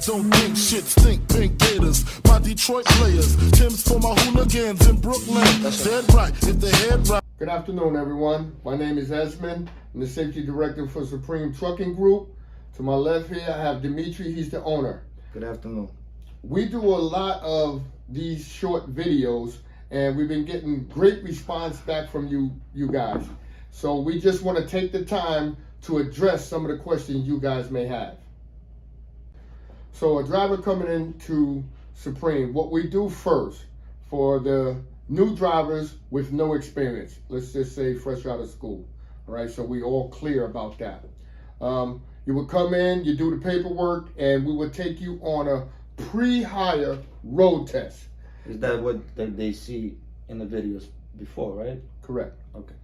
Don't think shit, stink pink gators. My Detroit players, Tim's for my hooligans in Brooklyn. Dead right, if the head right. Good afternoon, everyone. My name is Esmond. I'm the safety director for Supreme Trucking Group. To my left here, I have Dimitri. He's the owner. Good afternoon. We do a lot of these short videos, and we've been getting great response back from you guys. So we just want to take the time to address some of the questions you guys may have. So a driver coming into Supreme, what we do first for the new drivers with no experience, let's just say fresh out of school, all right? So we all clear about that. You would come in, you do the paperwork, and we would take you on a pre-hire road test. Is that what they see in the videos before, right? Correct. Okay.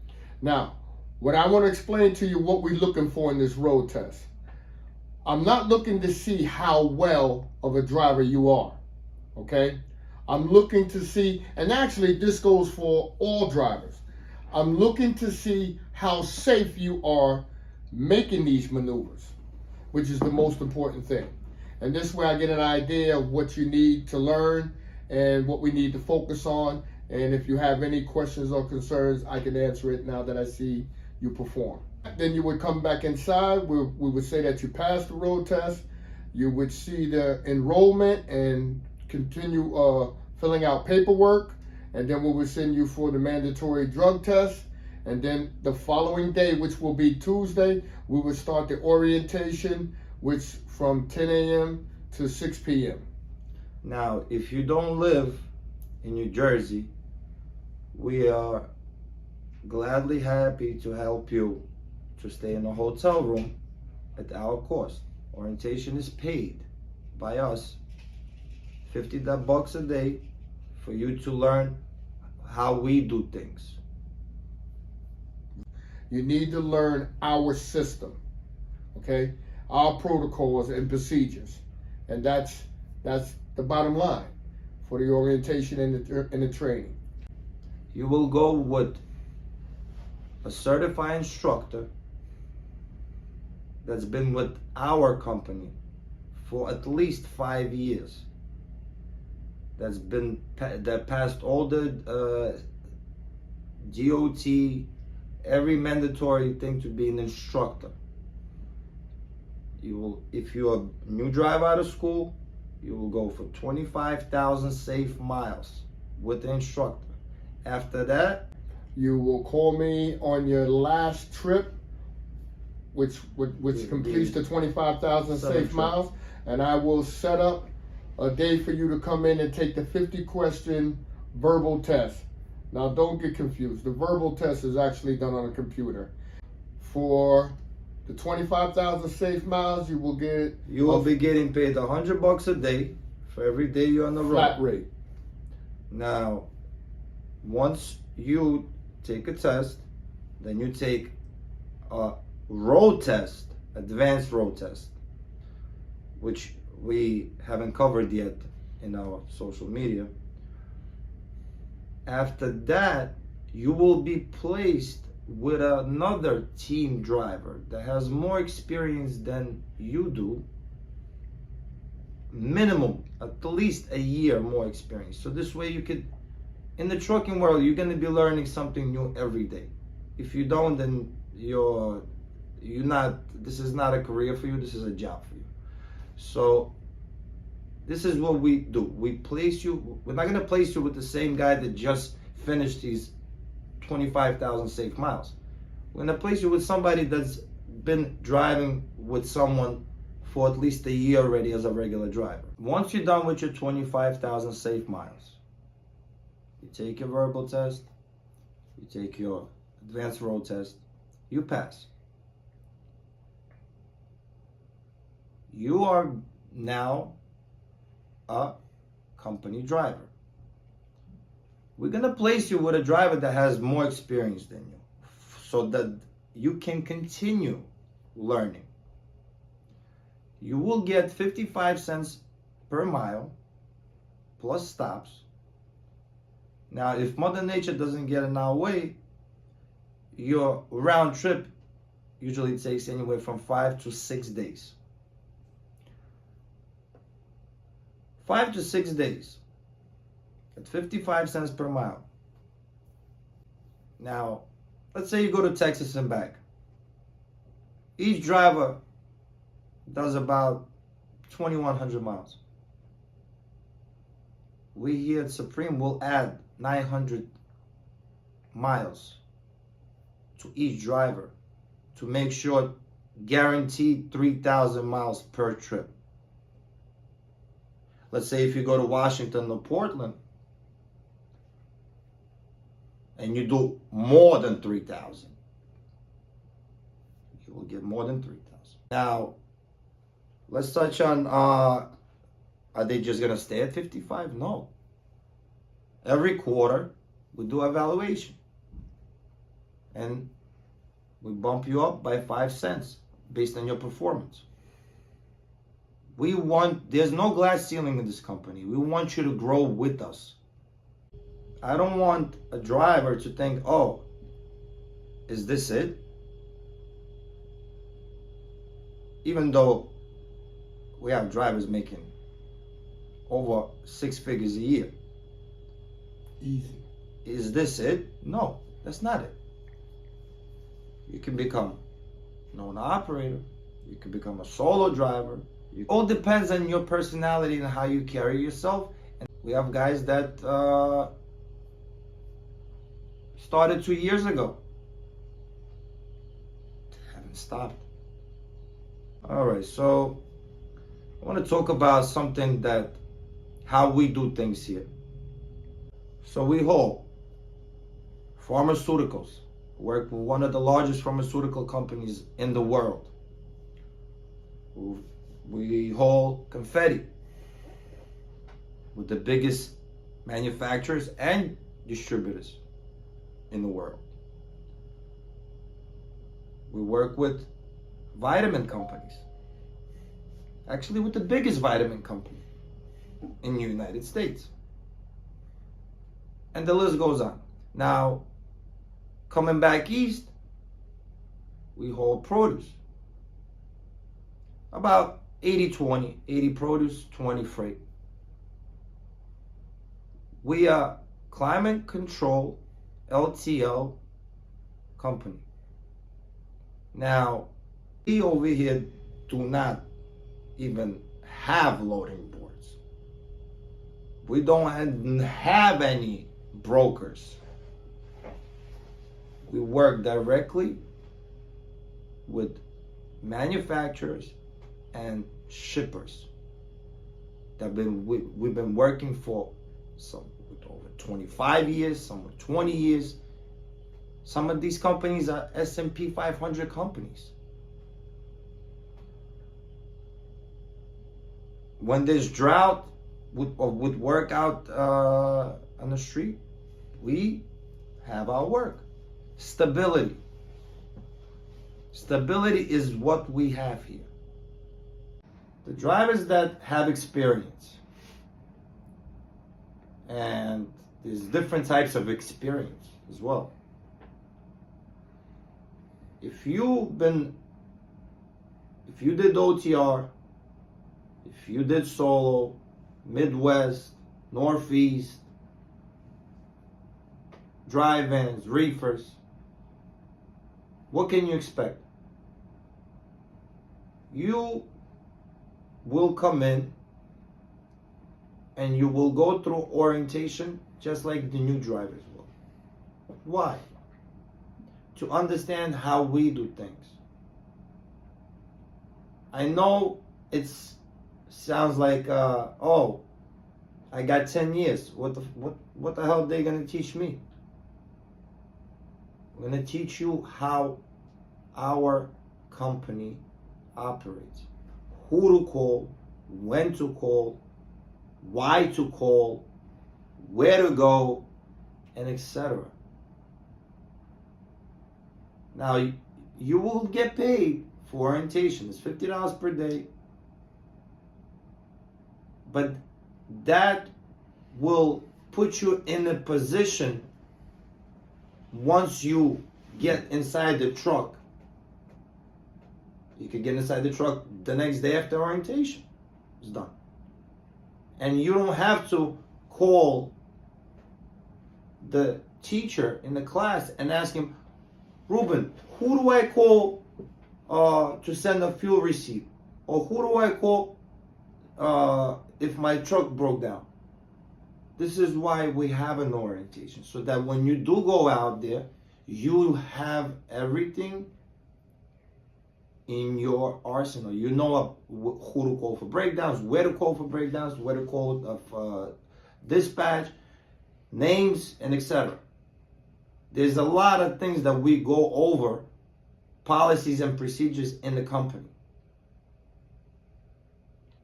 Now, what I want to explain to you what we're looking for in this road test. I'm not looking to see how well of a driver you are, okay? I'm looking to see, and actually this goes for all drivers. I'm looking to see how safe you are making these maneuvers, which is the most important thing. And this way I get an idea of what you need to learn and what we need to focus on. And if you have any questions or concerns, I can answer it now that I see you perform. Then you would come back inside. We would say that you passed the road test. You would see the enrollment and continue filling out paperwork. And then we would send you for the mandatory drug test. And then the following day, which will be Tuesday, we would start the orientation, which from 10 a.m. to 6 p.m. Now, if you don't live in New Jersey, we are gladly happy to help you to stay in a hotel room at our cost. Orientation is paid by us, $50 a day, for you to learn how we do things. You need to learn our system, okay? Our protocols and procedures. And that's the bottom line for the orientation and the training. You will go with a certified instructor that's been with our company for at least 5 years. That passed all the DOT, every mandatory thing to be an instructor. If you're a new driver out of school, you will go for 25,000 safe miles with the instructor. After that, you will call me on your last trip, which completes the 25,000 safe miles, and I will set up a day for you to come in and take the 50-question verbal test. Now, don't get confused. The verbal test is actually done on a computer. For the 25,000 safe miles, you will be getting paid $100 a day for every day you're on the road. Flat rate. Now, once you take a test, then you take a road test, advanced road test, which we haven't covered yet in our social media. After that, you will be placed with another team driver that has more experience than you do, minimum at least a year more experience. So this way you could, in the trucking world, you're going to be learning something new every day. If you don't, then this is not a career for you, this is a job for you. So this is what we do. We place you, we're not going to place you with the same guy that just finished his 25,000 safe miles. We're going to place you with somebody that's been driving with someone for at least a year already as a regular driver. Once you're done with your 25,000 safe miles, you take your verbal test, you take your advanced road test, you pass. You are now a company driver. We're going to place you with a driver that has more experience than you so that you can continue learning. You will get 55 cents per mile plus stops. Now, if Mother Nature doesn't get in our way, your round trip usually takes anywhere from 5 to 6 days. 5 to 6 days at 55 cents per mile. Now, let's say you go to Texas and back. Each driver does about 2,100 miles. We here at Supreme will add 900 miles to each driver to make sure guaranteed 3,000 miles per trip. Let's say if you go to Washington or Portland and you do more than 3,000, you will get more than 3,000. Now, let's touch on, are they just gonna stay at 55? No. Every quarter, we do evaluation. And we bump you up by 5 cents based on your performance. There's no glass ceiling in this company. We want you to grow with us. I don't want a driver to think, oh, is this it? Even though we have drivers making over 6 figures a year. Easy. Is this it? No, that's not it. You can become an owner operator. You can become a solo driver. It all depends on your personality and how you carry yourself. And we have guys that started 2 years ago. Haven't stopped. All right, so I want to talk about something how we do things here. So we haul pharmaceuticals, work with one of the largest pharmaceutical companies in the world. We haul confetti with the biggest manufacturers and distributors in the world. We work with vitamin companies, actually with the biggest vitamin company in the United States. And the list goes on. Now, coming back east, we haul produce. About 80-20, 80 produce, 20 freight. We are climate control LTL company. Now, we over here do not even have loading boards. We don't have any brokers. We work directly with manufacturers and shippers that we've been working for some with over 25 years, some with 20 years. Some of these companies are S&P 500 companies. When there's drought with work out on the street, we have our work. Stability. Stability is what we have here. The drivers that have experience, and there's different types of experience as well. If you did OTR, if you did solo, Midwest, Northeast, drive-ins, reefers, what can you expect? You will come in and you will go through orientation just like the new drivers will. Why? To understand how we do things. I know it sounds like, oh, I got 10 years. What the hell are they gonna teach me? We're gonna teach you how our company operates. Who to call, when to call, why to call, where to go, and etc. Now, you will get paid for orientation. It's $50 per day. But that will put you in a position once you get inside the truck. You can get inside the truck the next day after orientation is done. And you don't have to call the teacher in the class and ask him, Ruben, who do I call to send a fuel receipt? Or who do I call if my truck broke down? This is why we have an orientation, so that when you do go out there, you have everything in your arsenal. You know who to call for breakdowns, where to call for breakdowns, where to call dispatch, names, and etc. There's a lot of things that we go over, policies and procedures in the company.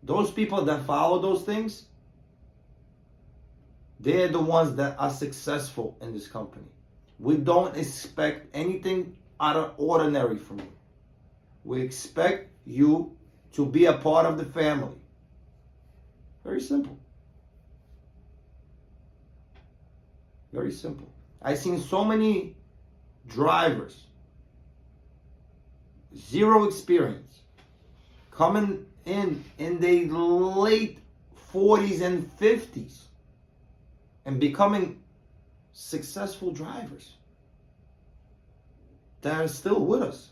Those people that follow those things, they're the ones that are successful in this company. We don't expect anything out of ordinary from you. We expect you to be a part of the family. Very simple. Very simple. I've seen so many drivers, zero experience, coming in their late 40s and 50s and becoming successful drivers that are still with us.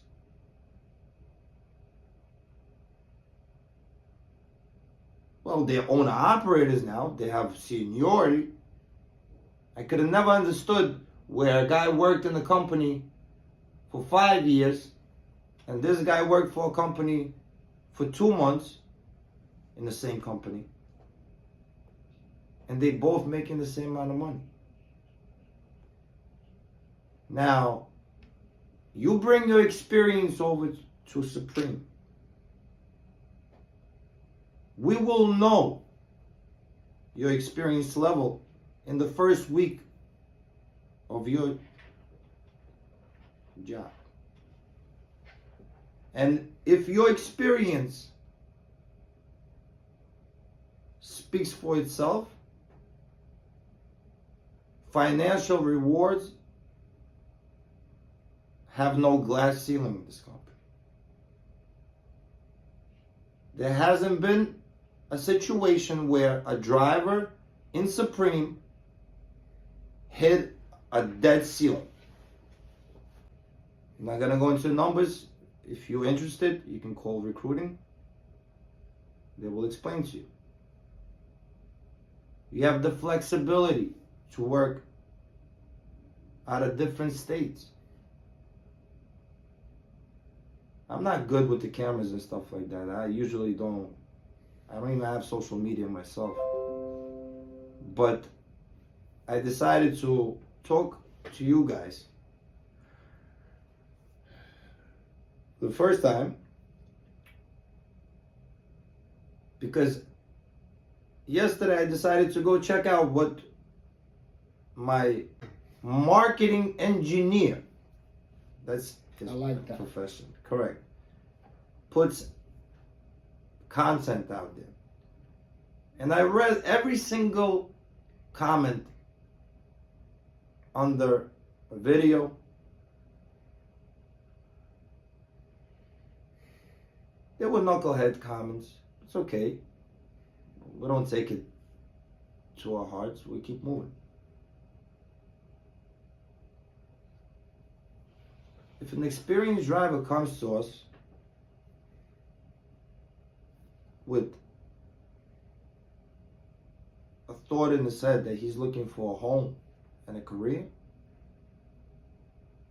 Well, they're owner operators now. They have seniority. I could have never understood where a guy worked in the company for 5 years and this guy worked for a company for 2 months in the same company, and they both making the same amount of money. Now, you bring your experience over to Supreme. We will know your experience level in the first week of your job. And if your experience speaks for itself, financial rewards have no glass ceiling in this company. There hasn't been a situation where a driver in Supreme hit a dead ceiling. I'm not gonna go into the numbers. If you're interested, you can call recruiting. They will explain to you. You have the flexibility to work out of different states. I'm not good with the cameras and stuff like that. I don't even have social media myself. But I decided to talk to you guys the first time because yesterday I decided to go check out what my marketing engineer, that's his profession, correct, puts content out there. And I read every single comment under a video. There were knucklehead comments. It's okay. We don't take it to our hearts. We keep moving. If an experienced driver comes to us with a thought in his head that he's looking for a home and a career,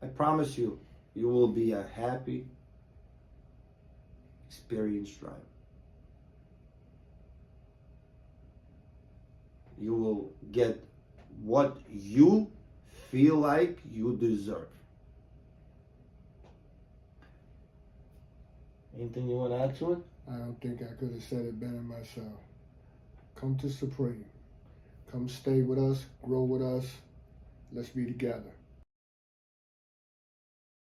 I promise you, you will be a happy, experienced driver. You will get what you feel like you deserve. Anything you want to add to it? I don't think I could have said it better myself. Come to Supreme. Come stay with us, grow with us. Let's be together.